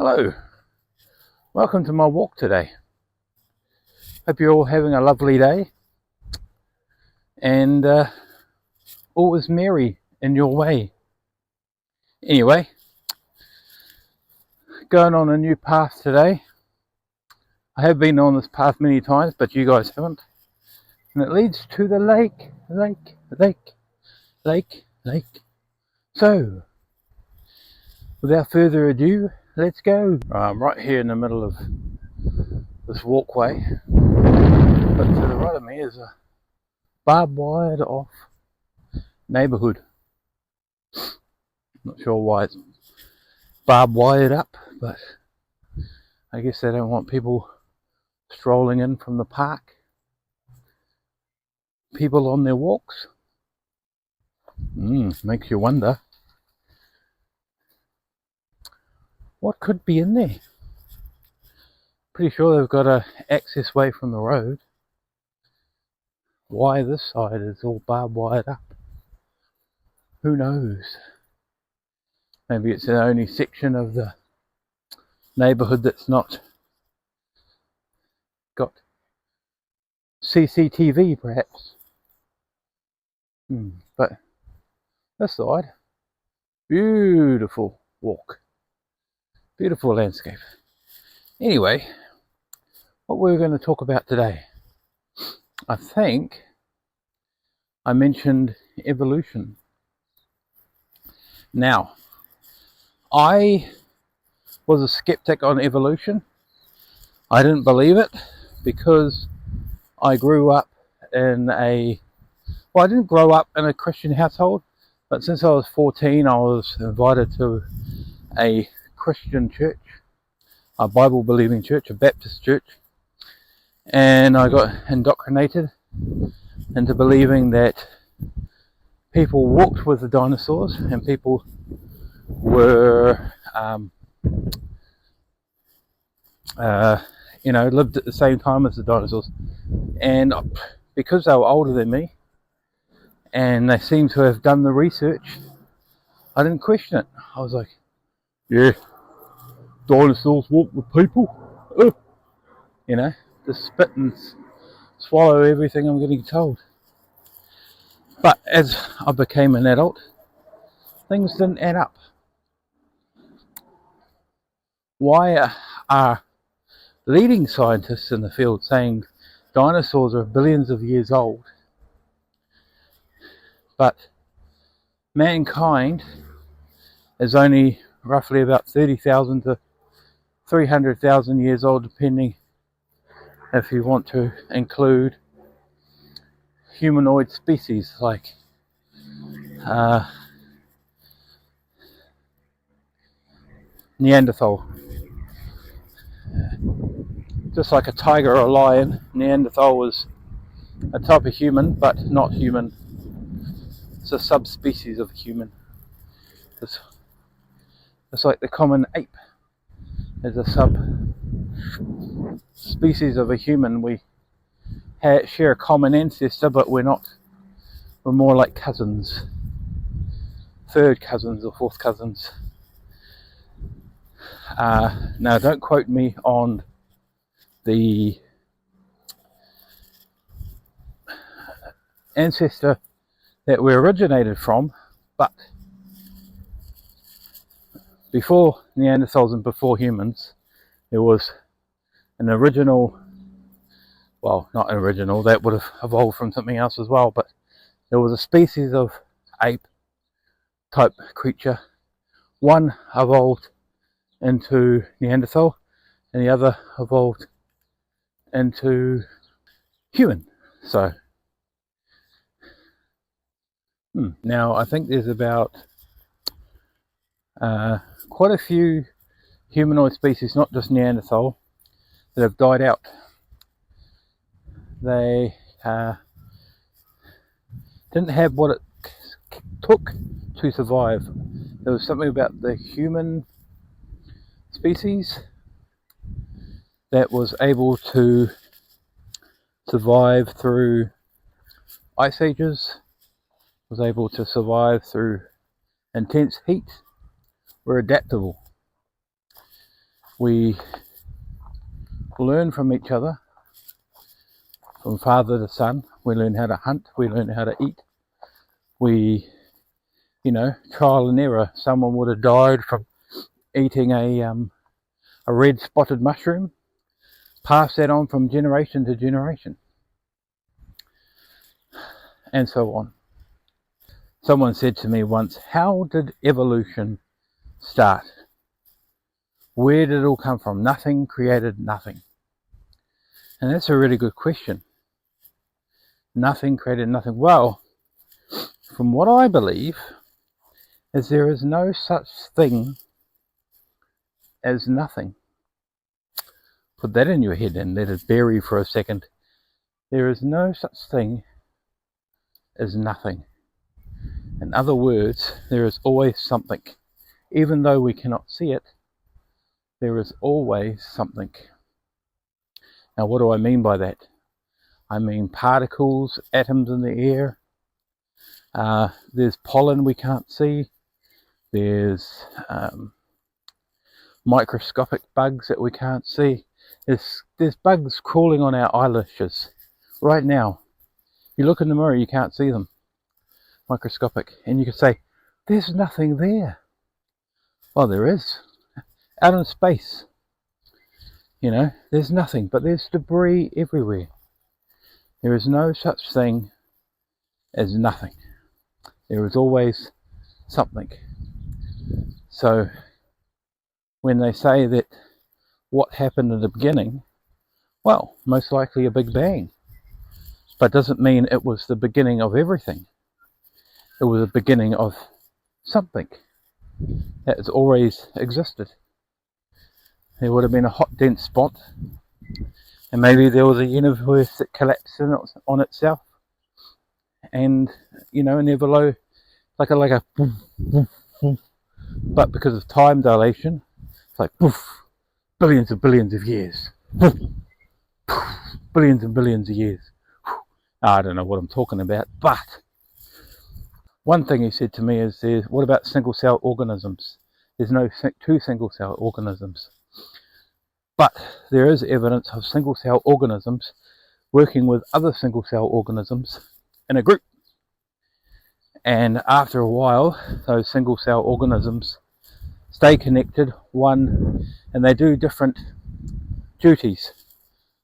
Hello, welcome to my walk today. Hope you're all having a lovely day and all is merry in your way. Anyway, going on a new path today. I have been on this path many times, but you guys haven't. And it leads to the lake. So, without further ado, let's go. I'm right here in the middle of this walkway, but to the right of me is a barbed wired off neighbourhood. Not sure why it's barbed wired up, but I guess they don't want people strolling in from the park. People on their walks. Makes you wonder what could be in there. Pretty sure they've got a access way from the road. Why this side is all barbed wired up, who knows? Maybe it's the only section of the neighbourhood that's not got CCTV, perhaps. But this side, beautiful walk, beautiful landscape. Anyway, what we're going to talk about today, I think I mentioned evolution. Now, I was a skeptic on evolution. I didn't believe it because I grew up in I didn't grow up in a Christian household, but since I was 14 I was invited to a Christian church, a Bible believing church, a Baptist church, and I got indoctrinated into believing that people walked with the dinosaurs and people were lived at the same time as the dinosaurs. And because they were older than me and they seemed to have done the research, I didn't question it. I was like, yeah, dinosaurs walk with people. Just spit and swallow everything I'm getting told. But as I became an adult, things didn't add up. Why are leading scientists in the field saying dinosaurs are billions of years old, but mankind is only roughly about 30,000 to 300,000 years old, depending if you want to include humanoid species like Neanderthal. Just like a tiger or a lion, Neanderthal was a type of human, but not human. It's a subspecies of human. It's like the common ape is a subspecies of a human. We share a common ancestor, but we're more like cousins, third cousins or fourth cousins. Now, don't quote me on the ancestor that we originated from, but before Neanderthals and before humans, there was an original, well, not original, that would have evolved from something else as well, but there was a species of ape type creature. One evolved into Neanderthal and the other evolved into human. So now I think there's about quite a few humanoid species, not just Neanderthal, that have died out. They didn't have what it took to survive. There was something about the human species that was able to survive through ice ages, was able to survive through intense heat, were adaptable. We learn from each other, from father to son. We learn how to hunt, we learn how to eat. We, trial and error. Someone would have died from eating a red spotted mushroom. Pass that on from generation to generation, and so on. Someone said to me once, how did evolution start? Where did it all come from? Nothing created nothing. And that's a really good question. Nothing created nothing. Well, from what I believe, is there is no such thing as nothing. Put that in your head and let it bury for a second. There is no such thing as nothing. In other words, there is always something. Even though we cannot see it, there is always something. Now, what do I mean by that? I mean particles, atoms in the air. There's pollen we can't see. There's microscopic bugs that we can't see. There's bugs crawling on our eyelashes right now. You look in the mirror, you can't see them. Microscopic. And you can say, there's nothing there. Well, there is. Out in space, there's nothing, but there's debris everywhere. There is no such thing as nothing. There is always something. So when they say that what happened in the beginning, well, most likely a big bang, but doesn't mean it was the beginning of everything. It was the beginning of something that has always existed. There would have been a hot, dense spot, and maybe there was a universe that collapsed on itself, and never low, like a poof, poof, poof. But because of time dilation, it's like poof, billions of years, poof, poof, billions and billions of years. I don't know what I'm talking about, but one thing he said to me is, what about single-cell organisms? There's no two single-cell organisms. But there is evidence of single-cell organisms working with other single-cell organisms in a group. And after a while, those single-cell organisms stay connected, and they do different duties.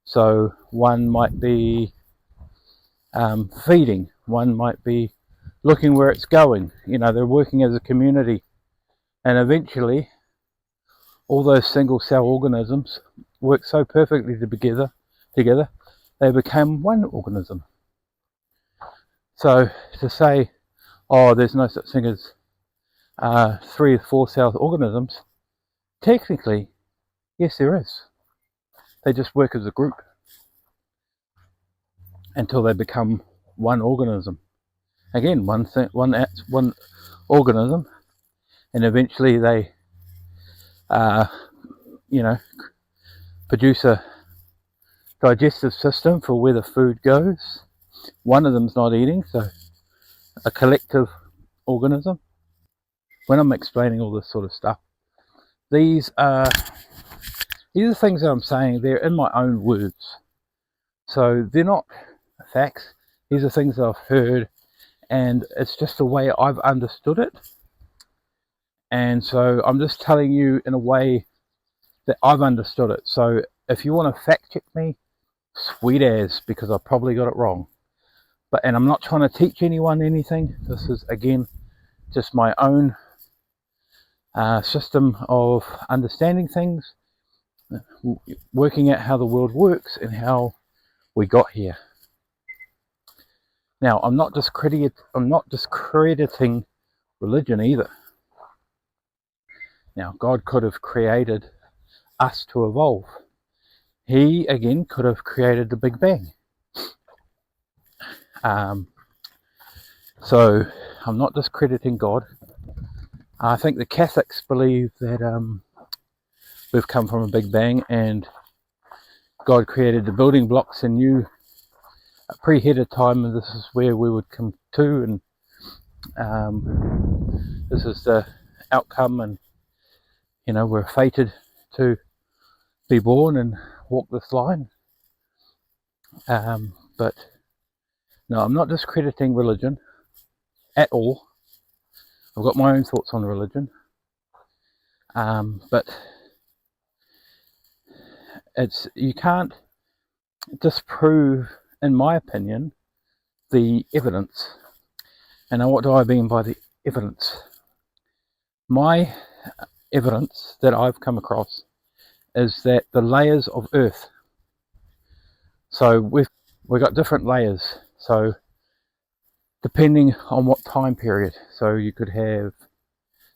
So one might be feeding, one might be looking where it's going. They're working as a community. And eventually, all those single-cell organisms work so perfectly together, they become one organism. So to say, there's no such thing as 3 or 4 cell organisms, technically, yes, there is. They just work as a group until they become one organism. Again, one organism, and eventually they produce a digestive system for where the food goes. One of them's not eating, so a collective organism. When I'm explaining all this sort of stuff, these are things that I'm saying. They're in my own words, so they're not facts. These are things that I've heard, and it's just the way I've understood it. And so I'm just telling you in a way that I've understood it. So if you want to fact check me, sweet as, because I probably got it wrong. And I'm not trying to teach anyone anything. This is, again, just my own system of understanding things, working out how the world works and how we got here. Now, I'm not discrediting religion either. Now, God could have created us to evolve. He, again, could have created the Big Bang. So, I'm not discrediting God. I think the Catholics believe that we've come from a Big Bang and God created the building blocks and knew pre-ahead of time, and this is where we would come to, and this is the outcome, and we're fated to be born and walk this line. But no, I'm not discrediting religion at all. I've got my own thoughts on religion. But you can't disprove, in my opinion, the evidence. And now, what do I mean by the evidence? My evidence that I've come across is that the layers of Earth. So we've got different layers. So depending on what time period. So you could have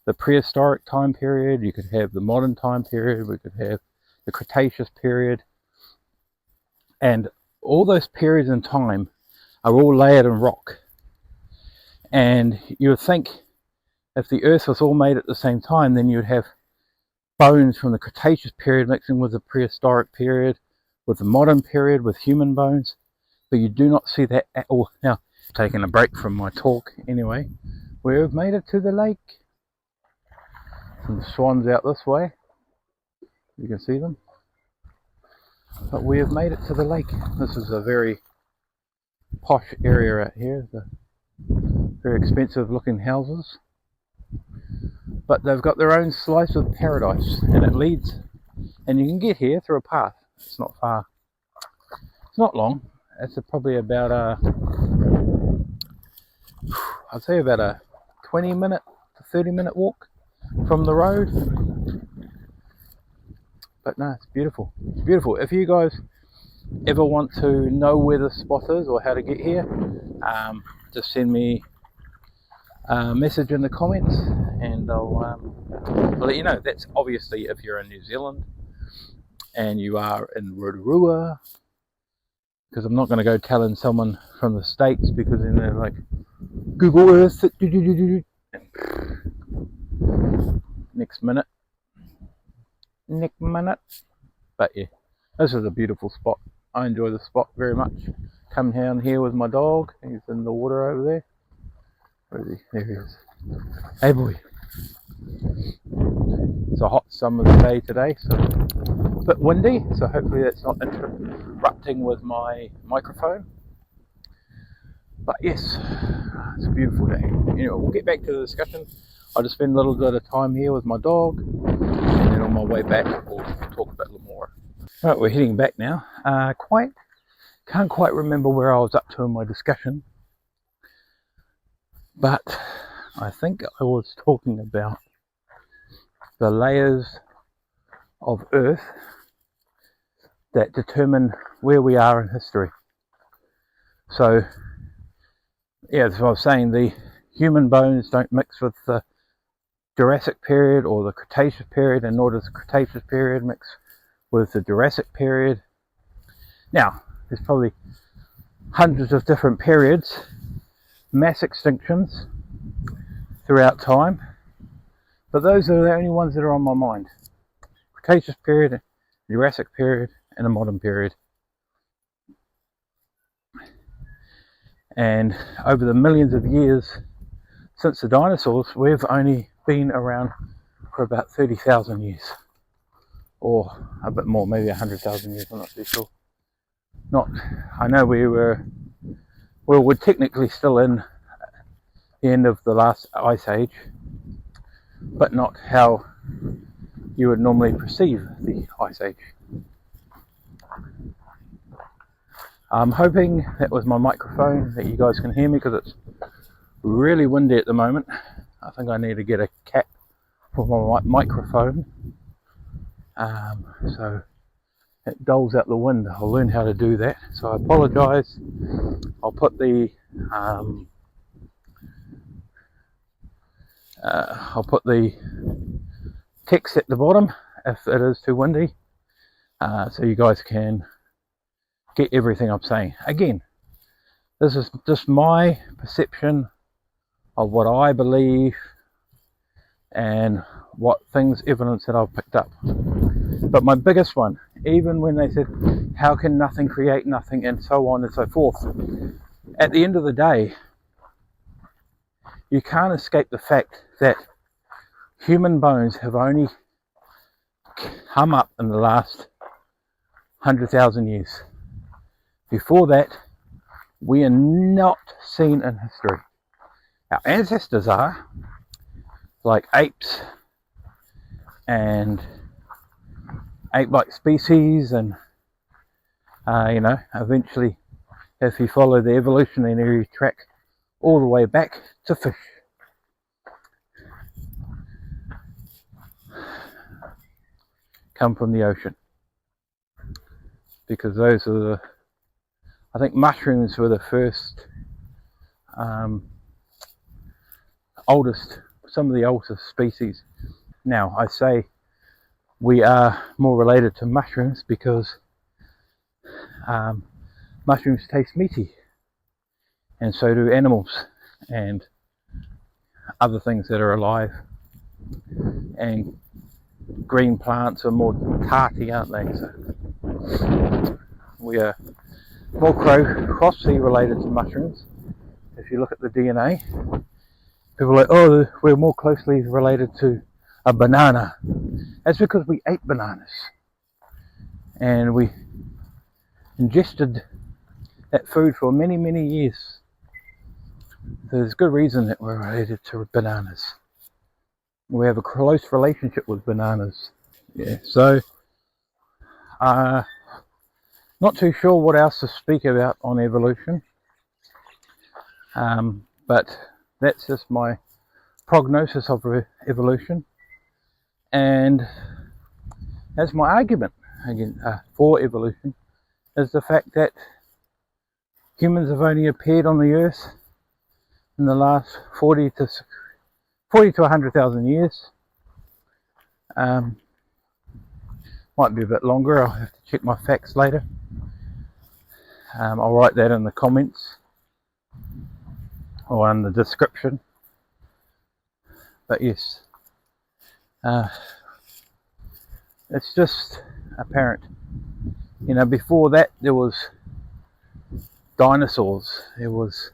the prehistoric time period, you could have the modern time period, we could have the Cretaceous period, and all those periods in time are all layered in rock. And you would think if the Earth was all made at the same time, then you'd have bones from the Cretaceous period mixing with the prehistoric period, with the modern period, with human bones. But you do not see that at all. Now, taking a break from my talk anyway, we've made it to the lake. Some swans out this way, you can see them. But we have made it to the lake. This is a very posh area out here. The very expensive looking houses. But they've got their own slice of paradise, and it leads, and you can get here through a path. It's not far. It's not long. It's probably about I'd say about a 20-minute to 30-minute walk from the road. But no, it's beautiful. It's beautiful. If you guys ever want to know where the spot is or how to get here, just send me a message in the comments and I'll let you know. That's obviously if you're in New Zealand and you are in Rotorua, because I'm not going to go telling someone from the States, because then they're like, Google Earth, next minute. But yeah, this is a beautiful spot. I enjoy the spot very much. Come down here with my dog. He's in the water over there. Where is he? There he is. Hey boy. It's a hot summer's day today, so a bit windy, so hopefully that's not interrupting with my microphone. But yes, it's a beautiful day. Anyway, we'll get back to the discussion. I'll just spend a little bit of time here with my dog, and then on my way back we'll talk a bit more. Right, we're heading back now. Can't quite remember where I was up to in my discussion, but I think I was talking about the layers of Earth that determine where we are in history. So yeah, as I was saying, the human bones don't mix with the Jurassic period or the Cretaceous period, and nor does the Cretaceous period mix with the Jurassic period. Now, there's probably hundreds of different periods, mass extinctions throughout time, but those are the only ones that are on my mind. Cretaceous period, Jurassic period, and a modern period. And over the millions of years since the dinosaurs, we've only been around for about 30,000 years, or a bit more, maybe 100,000 years. I'm not too sure. I know we're technically still in the end of the last ice age, but not how you would normally perceive the ice age. I'm hoping that with my microphone that you guys can hear me, because it's really windy at the moment. I think I need to get a cap for my microphone, so it doles out the wind. I'll learn how to do that, so I apologise. I'll put the text at the bottom if it is too windy, so you guys can get everything I'm saying. Again, this is just my perception of what I believe and what evidence that I've picked up. But my biggest one, even when they said, how can nothing create nothing, and so on and so forth, at the end of the day, you can't escape the fact that human bones have only come up in the last 100,000 years. Before that, we are not seen in history. Our ancestors are, like apes and ape-like species, and eventually, if you follow the evolutionary track all the way back to fish. Come from the ocean, because those are I think mushrooms were the first some of the oldest species. Now, I say we are more related to mushrooms because mushrooms taste meaty, and so do animals and other things that are alive. And green plants are more tarty, aren't they? So we are more closely related to mushrooms. If you look at the DNA, people are like, oh, we're more closely related to a banana. That's because we ate bananas and we ingested that food for many, many years. There's good reason that we're related to bananas. We have a close relationship with bananas. Yeah, so not too sure what else to speak about on evolution, but that's just my prognosis of evolution, and that's my argument for evolution, is the fact that humans have only appeared on the earth in the last 40 to 100,000 years. Might be a bit longer. I'll have to check my facts later. I'll write that in the comments or in the description. But yes, it's just apparent. Before that there was dinosaurs. There was,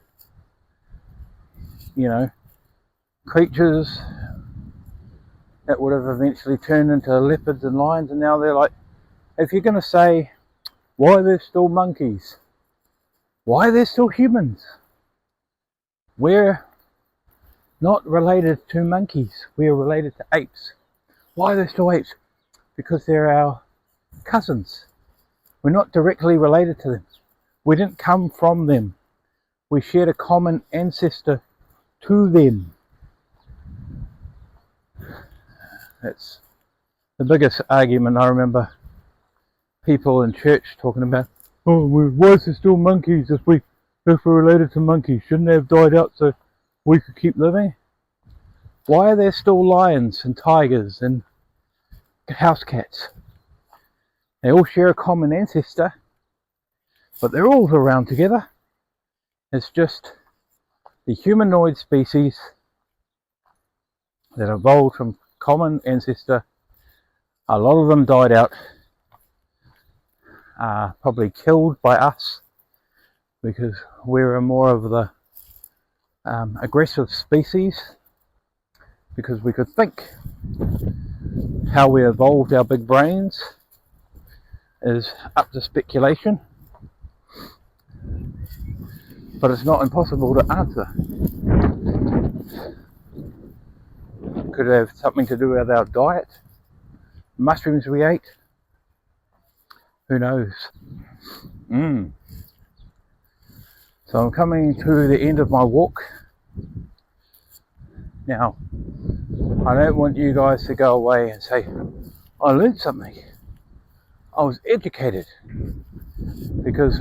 creatures that would have eventually turned into leopards and lions, and now they're like, if you're going to say, why are there still monkeys? Why are there still humans? We're not related to monkeys. We're related to apes. Why are there still apes? Because they're our cousins. We're not directly related to them. We didn't come from them. We shared a common ancestor to them. That's the biggest argument. I remember people in church talking about, oh, why is there still monkeys if we're related to monkeys? Shouldn't they have died out so we could keep living? Why are there still lions and tigers and house cats? They all share a common ancestor, but they're all around together. It's just the humanoid species that evolved from common ancestor. A lot of them died out, probably killed by us, because we're more of the aggressive species, because we could think. How we evolved our big brains is up to speculation, but it's not impossible to answer. Could it have something to do with our diet? Mushrooms we ate? Who knows? So I'm coming to the end of my walk. Now, I don't want you guys to go away and say, I learned something. I was educated. Because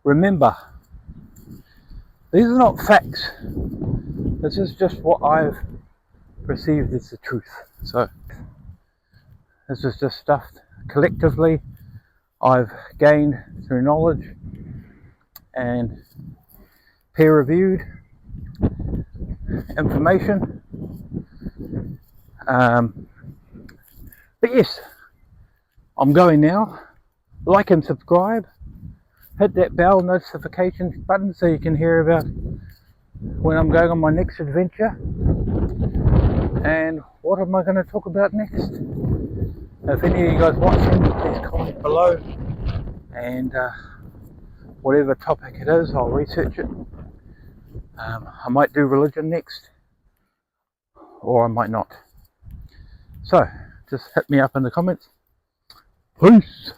remember, these are not facts. This is just what I've perceived as the truth. So, this is just stuff collectively I've gained through knowledge and peer-reviewed information. But yes, I'm going now. Like and subscribe. Hit that bell notifications button so you can hear about when I'm going on my next adventure. And what am I going to talk about next? If any of you guys watching, please comment below, and whatever topic it is, I'll research it. I might do religion next, or I might not. So, just hit me up in the comments. Peace!